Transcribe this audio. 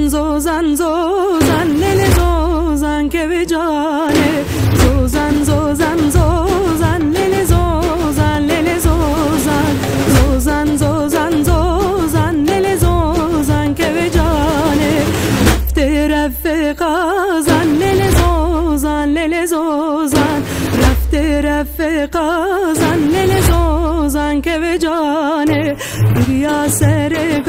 زوزن زوزن لیل زوزن که به جانه زوزن زوزن زوزن لیل زوزن لیل زوزن زوزن زوزن زوزن لیل زوزن که به جانه رفته رفقا زن لیل زوزن لیل زوزن رفته رفقا زن لیل زوزن که به جانه بیا سر